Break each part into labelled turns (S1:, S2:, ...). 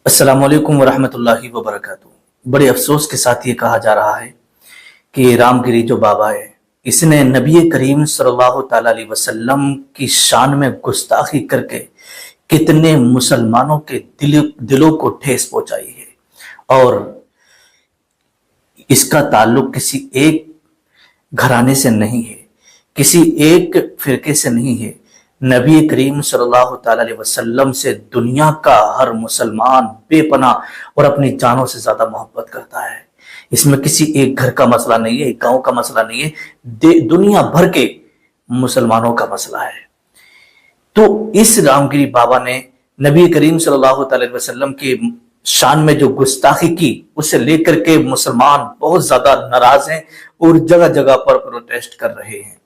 S1: अस्सलाम वालेकुम वरहमतुल्लाहि वबरकातुहू। बड़े अफसोस के साथ ये कहा जा रहा है कि रामगिरी जो बाबा है, इसने नबी करीम सल्लल्लाहु ताला अलैहि वसल्लम की शान में गुस्ताखी करके कितने मुसलमानों के दिलों को ठेस पहुंचाई है। और इसका ताल्लुक किसी एक घराने से नहीं है, किसी एक फिरके से नहीं है। नबी करीम सल्लल्लाहु ताला अलैहि वसल्लम से दुनिया का हर मुसलमान बेपनाह और अपनी जानों से ज्यादा मोहब्बत करता है। इसमें किसी एक घर का मसला नहीं है, एक गांव का मसला नहीं है, दुनिया भर के मुसलमानों का मसला है। तो इस रामगिरी बाबा ने नबी करीम सल्लल्लाहु ताला अलैहि वसल्लम की शान में जो गुस्ताखी की, उसे लेकर के मुसलमान बहुत ज्यादा नाराज हैं और जगह जगह पर प्रोटेस्ट कर रहे हैं।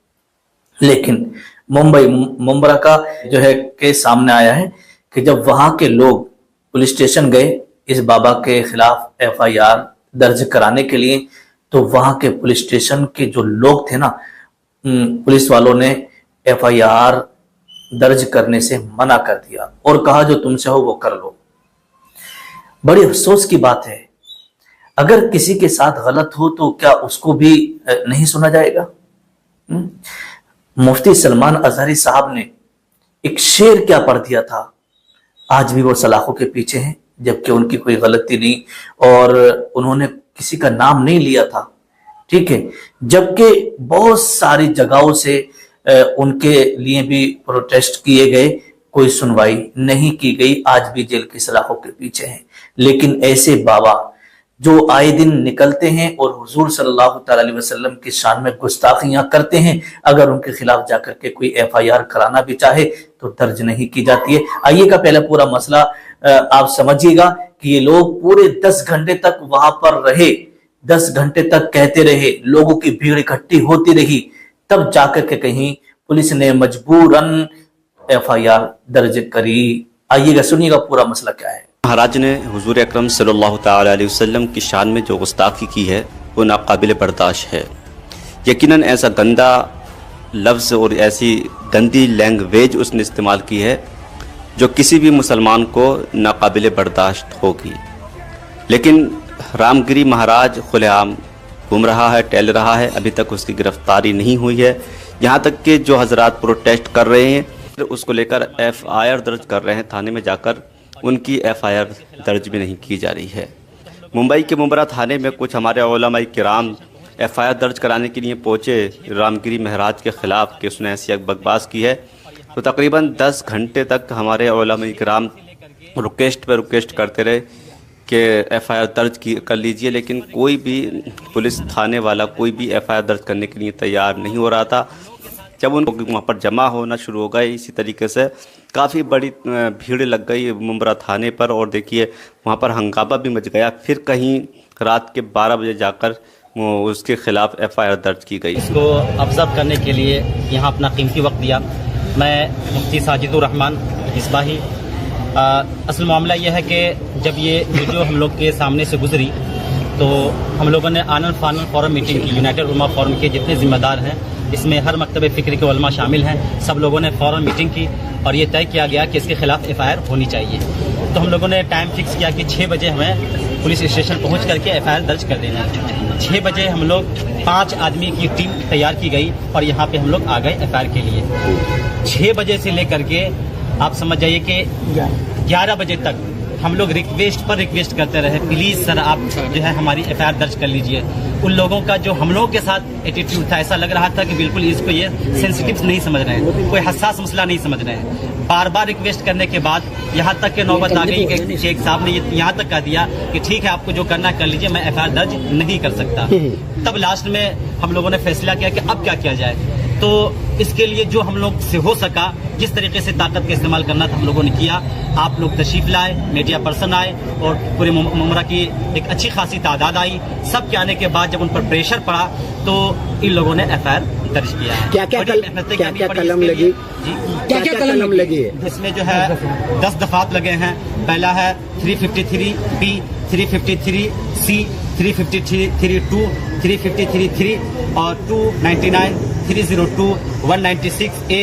S1: लेकिन मुंबरा का जो है केस सामने आया है कि जब वहां के लोग पुलिस स्टेशन गए इस बाबा के खिलाफ एफआईआर दर्ज कराने के लिए, तो वहां के पुलिस स्टेशन के जो लोग थे ना, पुलिस वालों ने एफआईआर दर्ज करने से मना कर दिया और कहा जो तुमसे हो वो कर लो। बड़ी अफसोस की बात है, अगर किसी के साथ गलत हो तो क्या उसको भी नहीं सुना जाएगा? मुफ्ती सलमान अजहरी साहब ने एक शेर क्या पढ़ दिया था, आज भी वो सलाखों के पीछे हैं, जबकि उनकी कोई गलती नहीं और उन्होंने किसी का नाम नहीं लिया था, ठीक है। जबकि बहुत सारी जगहों से उनके लिए भी प्रोटेस्ट किए गए, कोई सुनवाई नहीं की गई, आज भी जेल की सलाखों के पीछे हैं। लेकिन ऐसे बाबा जो आए दिन निकलते हैं और हुजूर सल्लल्लाहु ताला अलैहि वसल्लम की शान में गुस्ताखियां करते हैं, अगर उनके खिलाफ जाकर के कोई एफआईआर कराना भी चाहे तो दर्ज नहीं की जाती है। आइएगा पहले पूरा मसला आप समझिएगा कि ये लोग पूरे 10 घंटे तक वहां पर रहे, 10 घंटे तक कहते रहे, लोगों की भीड़ इकट्ठी होती रही, तब जाकर के कहीं पुलिस ने मजबूरन एफआईआर दर्ज करी। आइएगा सुनिएगा पूरा मसला क्या है।
S2: महाराज ने हुजूर अकरम सल्लल्लाहु ताला अलैहि वसल्लम की शान में जो गुस्ताखी की है वो नाकाबिल बर्दाश्त है। यकीनन ऐसा गंदा लफ्ज़ और ऐसी गंदी लैंग्वेज उसने इस्तेमाल की है जो किसी भी मुसलमान को नाकाबिल बर्दाश्त होगी। लेकिन रामगिरी महाराज खुलेआम घूम रहा है, टहल रहा है, अभी तक उसकी गिरफ्तारी नहीं हुई है। यहाँ तक कि जो हजरात प्रोटेस्ट कर रहे हैं उसको लेकर एफआईआर दर्ज कर रहे हैं थाने में जाकर, उनकी एफआईआर दर्ज भी नहीं की जा रही है। मुंबई के मुंबरा थाने में कुछ हमारे उलमाए किराम एफआईआर दर्ज कराने के लिए पहुंचे रामगिरी महाराज के ख़िलाफ़ कि उसने ऐसी बकवास की है। तो तकरीबन 10 घंटे तक हमारे उलमाए किराम रिक्वेस्ट पर रिक्वेस्ट करते रहे कि एफआईआर दर्ज कर लीजिए, लेकिन कोई भी पुलिस थाने वाला कोई भी एफआईआर दर्ज करने के लिए तैयार नहीं हो रहा था। जब उन लोग वहाँ पर जमा होना शुरू हो गए, इसी तरीके से काफ़ी बड़ी भीड़ लग गई मुंबरा थाने पर और देखिए वहाँ पर हंगामा भी मच गया। फिर कहीं रात के 12 बजे जाकर उसके खिलाफ एफआईआर दर्ज की गई।
S3: इसको ऑब्जर्व करने के लिए यहाँ अपना कीमती वक्त दिया। मैं मुफ्ती साजिदुर रहमान इस्बाही। असल मामला यह है कि जब ये वीडियो हम लोग के सामने से गुजरी तो हम लोगों ने आनन फानन फोरम मीटिंग की। यूनाइटेड उलमा फोरम के जितने जिम्मेदार हैं, इसमें हर मकतब फ़िक्र के उलमा शामिल हैं, सब लोगों ने फ़ौरन मीटिंग की और ये तय किया गया कि इसके खिलाफ एफआईआर होनी चाहिए। तो हम लोगों ने टाइम फिक्स किया कि 6 बजे हमें पुलिस स्टेशन पहुंच करके एफआईआर दर्ज कर देना है। 6 बजे हम लोग 5 आदमी की टीम तैयार की गई और यहाँ पे हम लोग आ गए एफआईआर के लिए। 6 बजे से लेकर के आप समझ जाइए कि 11 बजे तक हम लोग रिक्वेस्ट पर रिक्वेस्ट करते रहे, प्लीज़ सर आप जो है हमारी एफआईआर दर्ज कर लीजिए। उन लोगों का जो हम लोगों के साथ एटीट्यूड था, ऐसा लग रहा था कि बिल्कुल इसको ये सेंसिटिव नहीं समझ रहे हैं, कोई हसास मसला नहीं समझ रहे हैं। बार बार रिक्वेस्ट करने के बाद यहाँ तक के नौबत आ गई कि शेख साहब ने यहाँ तक कह दिया कि ठीक है आपको जो करना कर लीजिए, मैं एफआईआर दर्ज नहीं कर सकता। तब लास्ट में हम लोगों ने फैसला किया कि अब क्या किया जाए। तो इसके लिए जो हम लोग से हो सका, जिस तरीके से ताकत का इस्तेमाल करना था हम लोगों ने किया। आप लोग तशरीफ लाए, मीडिया पर्सन आए और पूरे मुंबरा की एक अच्छी खासी तादाद आई। सब के आने के बाद जब उन पर प्रेशर पड़ा तो इन लोगों ने एफआईआर दर्ज किया है।
S4: क्या कलम लगी? क्या कलम लगी है?
S3: इसमें जो है 10 दफात लगे हैं। पहला है 353B, 353C, 353(2), 353(3) और 299, 302, 196A,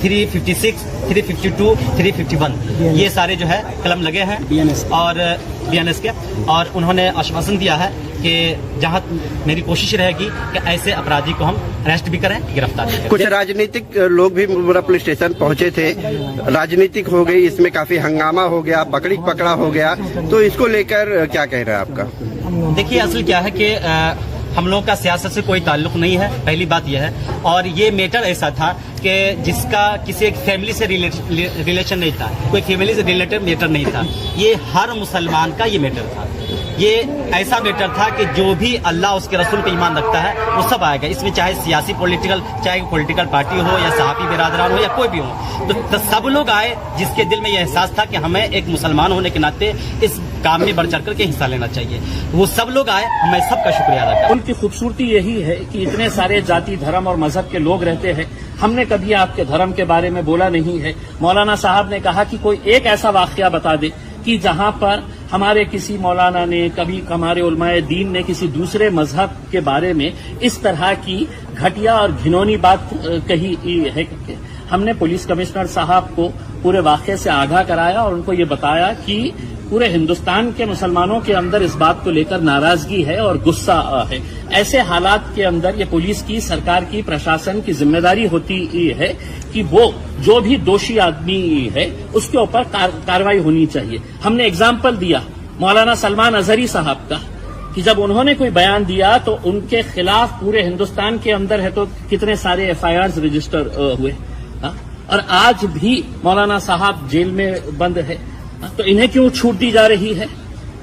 S3: 356, 352, 351 یہ سارے جو ہے قلم لگے ہیں اور BNS کے, اور انہوں نے آشواسن دیا ہے کہ جہاں میری کوشش رہے گی کہ ایسے اپرادھی کو ہم اریسٹ بھی کریں, گرفتار بھی کریں.
S5: کچھ راجنیتک لوگ بھی مرا پولیس اسٹیشن پہنچے تھے, راجنیتک ہو گئی, اس میں کافی ہنگامہ ہو گیا, پکڑا ہو گیا, تو اس کو لے کر کیا کہہ رہا ہے آپ کا؟
S3: دیکھیے اصل کیا ہے کہ ہم لوگوں کا سیاست سے کوئی تعلق نہیں ہے, پہلی بات یہ ہے, اور یہ میٹر ایسا تھا کہ جس کا کسی ایک فیملی سے ریلیشن نہیں تھا, کوئی فیملی سے ریلیٹڈ میٹر نہیں تھا, یہ ہر مسلمان کا یہ میٹر تھا. یہ ایسا میٹر تھا کہ جو بھی اللہ اس کے رسول پہ ایمان رکھتا ہے وہ سب آئے گا اس میں, چاہے سیاسی پولیٹیکل پارٹی ہو یا صحافی برادران ہو یا کوئی بھی ہو, تو سب لوگ آئے جس کے دل میں یہ احساس تھا کہ ہمیں ایک مسلمان ہونے کے ناطے اس کام میں بڑھ چڑھ کر کے حصہ لینا چاہیے. وہ سب لوگ آئے, میں سب کا شکریہ ادا کرتا ہوں.
S6: ان کی خوبصورتی یہی ہے کہ اتنے سارے ذاتی دھرم اور مذہب کے لوگ رہتے ہیں. ہم نے کبھی آپ کے دھرم کے بارے میں بولا نہیں ہے. مولانا صاحب نے کہا کہ کوئی ایک ایسا واقعہ بتا دے کہ جہاں پر ہمارے کسی مولانا نے, کبھی ہمارے علماء دین نے کسی دوسرے مذہب کے بارے میں اس طرح کی گھٹیا اور گھنونی بات کہی ہے. ہم نے پولیس کمشنر صاحب کو پورے واقعے سے آگاہ کرایا اور ان کو یہ بتایا کہ پورے ہندوستان کے مسلمانوں کے اندر اس بات کو لے کر ناراضگی ہے اور غصہ ہے. ایسے حالات کے اندر یہ پولیس کی, سرکار کی, پرشاسن کی ذمہ داری ہوتی ہے کہ وہ جو بھی دوشی آدمی ہے اس کے اوپر کارروائی ہونی چاہیے. ہم نے اگزامپل دیا مولانا سلمان اظہری صاحب کا کہ جب انہوں نے کوئی بیان دیا تو ان کے خلاف پورے ہندوستان کے اندر ہے تو کتنے سارے FIRs رجسٹر ہوئے, اور آج بھی مولانا صاحب جیل میں بند ہے. تو انہیں کیوں چھوٹ دی جا رہی ہے؟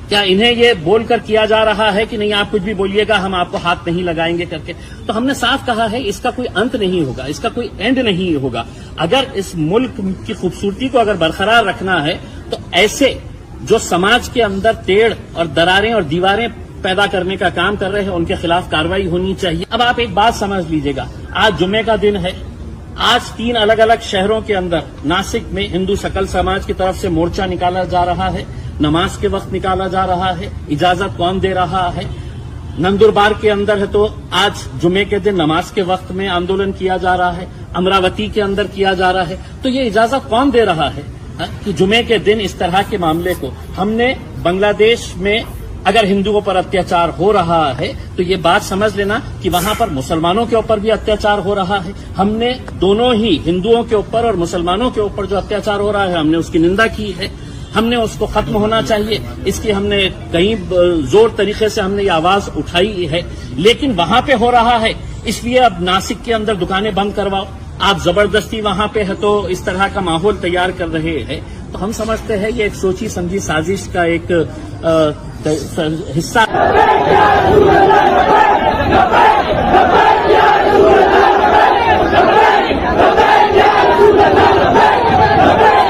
S6: کیا انہیں یہ بول کر کیا جا رہا ہے کہ نہیں آپ کچھ بھی بولیے گا, ہم آپ کو ہاتھ نہیں لگائیں گے کر کے؟ تو ہم نے صاف کہا ہے اس کا کوئی انت نہیں ہوگا, اس کا کوئی اینڈ نہیں ہوگا. اگر اس ملک کی خوبصورتی کو اگر برقرار رکھنا ہے تو ایسے جو سماج کے اندر ٹیڑھ اور دراریں اور دیواریں پیدا کرنے کا کام کر رہے ہیں ان کے خلاف کارروائی ہونی چاہیے. اب آپ ایک بات سمجھ لیجیے گا, آج جمعے کا دن ہے. آج 3 الگ الگ شہروں کے اندر, ناسک میں ہندو سکل سماج کی طرف سے مورچہ نکالا جا رہا ہے, نماز کے وقت نکالا جا رہا ہے, اجازت کون دے رہا ہے؟ نندربار کے اندر ہے تو آج جمعے کے دن نماز کے وقت میں آندولن کیا جا رہا ہے, امراوتی کے اندر کیا جا رہا ہے. تو یہ اجازت کون دے رہا ہے کہ جمعے کے دن اس طرح کے معاملے کو؟ ہم نے بنگلہ دیش میں اگر ہندوؤں پر اتیاچار ہو رہا ہے تو یہ بات سمجھ لینا کہ وہاں پر مسلمانوں کے اوپر بھی اتیاچار ہو رہا ہے. ہم نے دونوں ہی ہندوؤں کے اوپر اور مسلمانوں کے اوپر جو اتیاچار ہو رہا ہے ہم نے اس کی نندا کی ہے. ہم نے اس کو ختم ہونا چاہیے, اس کی ہم نے کئی زور طریقے سے ہم نے یہ آواز اٹھائی ہے. لیکن وہاں پہ ہو رہا ہے اس لیے اب ناسک کے اندر دکانیں بند کرواؤ, آپ زبردستی وہاں پہ ہے تو اس طرح کا ماحول تیار کر رہے ہیں. تو ہم سمجھتے ہیں یہ ایک سوچی سمجھی سازش کا ایک حصہ